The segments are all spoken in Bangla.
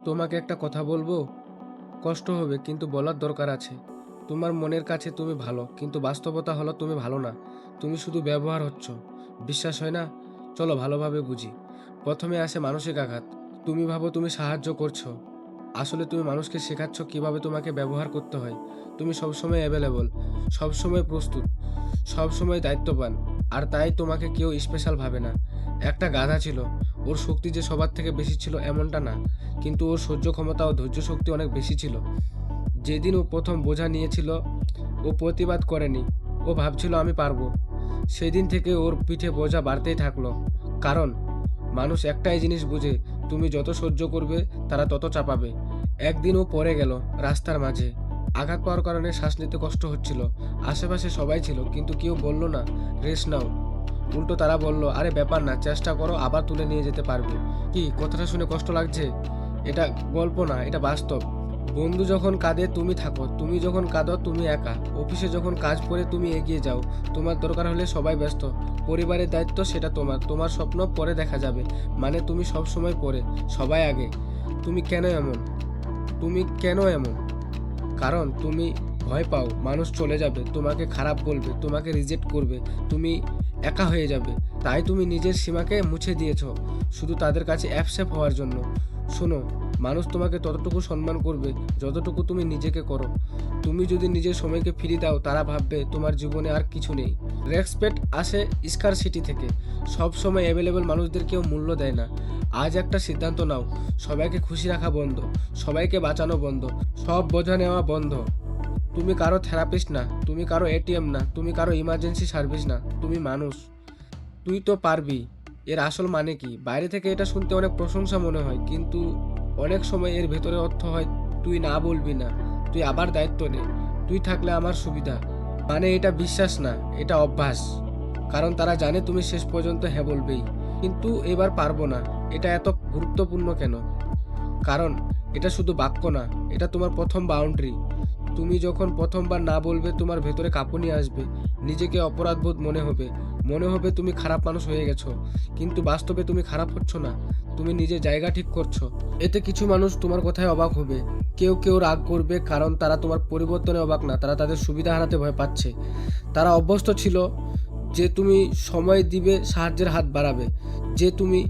তোমাকে একটা কথা বলবো, কষ্ট হবে কিন্তু বলার দরকার আছে। তোমার মনের কাছে তুমি ভালো, কিন্তু বাস্তবতা হলো তুমি ভালো না। তুমি শুধু ব্যবহার হচ্ছ। বিশ্বাস হয় না? চলো ভালোভাবে বুঝি। প্রথমে আসে মানসিক আঘাত। তুমি ভাবো তুমি সাহায্য করছো, আসলে তুমি মানুষকে শেখাচ্ছ কিভাবে তোমাকে ব্যবহার করতে হয়। তুমি সবসময় অ্যাভেলেবল, সবসময় প্রস্তুত, সবসময় দায়িত্ববান, আর তাই তোমাকে কেউ স্পেশাল ভাবে না। একটা গাধা ছিল, ওর শক্তি যে সবার থেকে বেশি ছিল এমনটা না, কিন্তু ওর সহ্য ক্ষমতা ও ধৈর্য শক্তি অনেক বেশি ছিল। যেদিন ও প্রথম বোঝা নিয়েছিল, ও প্রতিবাদ করেনি। ও ভাবছিল আমি পারবো। সেদিন থেকে ওর পিঠে বোঝা বাড়তেই থাকলো। কারণ মানুষ একটাই জিনিস বুঝে, তুমি যত সহ্য করবে তারা তত চাপাবে। একদিন ও পড়ে গেল রাস্তার মাঝে। আঘাত পাওয়ার কারণে শ্বাস নিতে কষ্ট হচ্ছিল। আশেপাশে সবাই ছিল, কিন্তু কেউ বলল না রেস্ট নাও। উল্টো তারা বলল, আরে ব্যাপার না, চেষ্টা করো, আবার তুলে নিয়ে যেতে পারবে। কি কথাটা শুনে কষ্ট লাগছে? এটা গল্প না, এটা বাস্তব। বন্ধু যখন কাঁদে তুমি থাকো, তুমি যখন কাঁদো তুমি একা। অফিসে যখন কাজ পড়ে তুমি এগিয়ে যাও। তোমার দরকার হলে সবাই ব্যস্ত। পরিবারের দায়িত্ব সেটা তোমার, তোমার স্বপ্ন পরে দেখা যাবে। মানে তুমি সব সময় পরে, সবাই আগে। তুমি কেন এমন? তুমি কেন এমন? কারণ তুমি ভয় পাও মানুষ চলে যাবে, তোমাকে খারাপ বলবে, তোমাকে রিজেক্ট করবে, তুমি একা হয়ে যাবে। তাই তুমি নিজের সীমাকে মুছে দিয়েছো, শুধু তাদের কাছে অ্যাপসেপ হওয়ার জন্য। শোনো, মানুষ তোমাকে ততটুকু সম্মান করবে যতটুকু তুমি নিজেকে করো। তুমি যদি নিজের সময়কে ফিরিয়ে দাও, তারা ভাববে তোমার জীবনে আর কিছু নেই। রেসপেক্ট আসে স্কারসিটি থেকে। সব সময় অ্যাভেলেবল মানুষদের কেউ মূল্য দেয় না। আজ একটা সিদ্ধান্ত নাও, সবাইকে খুশি রাখা বন্ধ, সবাইকে বাঁচানো বন্ধ, সব বোঝা নেওয়া বন্ধ। তুমি কারো থেরাপিস্ট না, তুমি কারো এটিএম না, তুমি কারো ইমার্জেন্সি সার্ভিস না, তুমি মানুষ। তুই তো পারবি, এর আসল মানে কি? বাইরে থেকে এটা শুনতে অনেক প্রশংসা মনে হয়, কিন্তু অনেক সময় এর ভেতরে অর্থ হয় তুই না বলবি না, তুই আবার দায়িত্ব নে, তুই থাকলে আমার সুবিধা। মানে এটা বিশ্বাস না, এটা অভ্যাস। কারণ তারা জানে তুমি শেষ পর্যন্ত হ্যাঁ বলবেই। কিন্তু এবার পারবো না, এটা এত গুরুত্বপূর্ণ কেন? কারণ এটা শুধু বাক্য না, এটা তোমার প্রথম বাউন্ডারি। তুমি যখন প্রথমবার না বলবে, তোমার ভেতরে কাঁপুনি আসবে, নিজেকে অপরাধবোধ মনে হবে, মনে হবে তুমি খারাপ মানুষ হয়ে গেছো। কিন্তু বাস্তবে তুমি খারাপ হচ্ছ না, তুমি নিজের জায়গা ঠিক করছো। এতে কিছু মানুষ তোমার কথায় অবাক হবে, কেউ কেউ রাগ করবে, কারণ তারা তোমার পরিবর্তনে অবাক না, তারা তাদের সুবিধা হারাতে ভয় পাচ্ছে। তারা অভ্যস্ত ছিল যে তুমি সময় দিবে, সাহায্যের হাত বাড়াবে, যে তুমি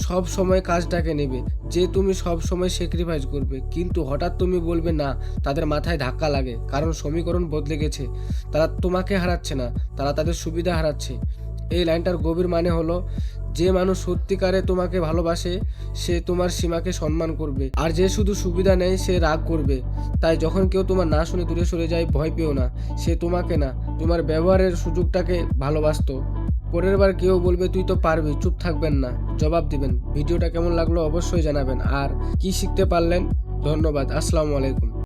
সব সময় কাজটাকে নেবে, যে তুমি সব সময় স্যাক্রিফাইস করবে। কিন্তু হঠাৎ তুমি বলবে না, তাদের মাথায় ধাক্কা লাগে, কারণ সমীকরণ বদলে গেছে। তারা তোমাকে হারাচ্ছে না, তারা তাদের সুবিধা হারাচ্ছে। এই লাইনটার গভীর মানে হলো, যে মানুষ সত্যিকারে তোমাকে ভালোবাসে সে তোমার সীমাকে সম্মান করবে, আর যে শুধু সুবিধা নেয় সে রাগ করবে। তাই যখন কেউ তোমার না শুনে দূরে সরে যায়, ভয় পেও না, সে তোমাকে না, তোমার ব্যবহারের সুযোগটাকে ভালোবাসতো। পরের বার কেউ বলবে তুই তো পারবি, চুপ থাকবেন না, জবাব দিবেন। ভিডিওটা কেমন লাগলো অবশ্যই জানাবেন, আর কি শিখতে পারলেন। ধন্যবাদ। আসসালামু আলাইকুম।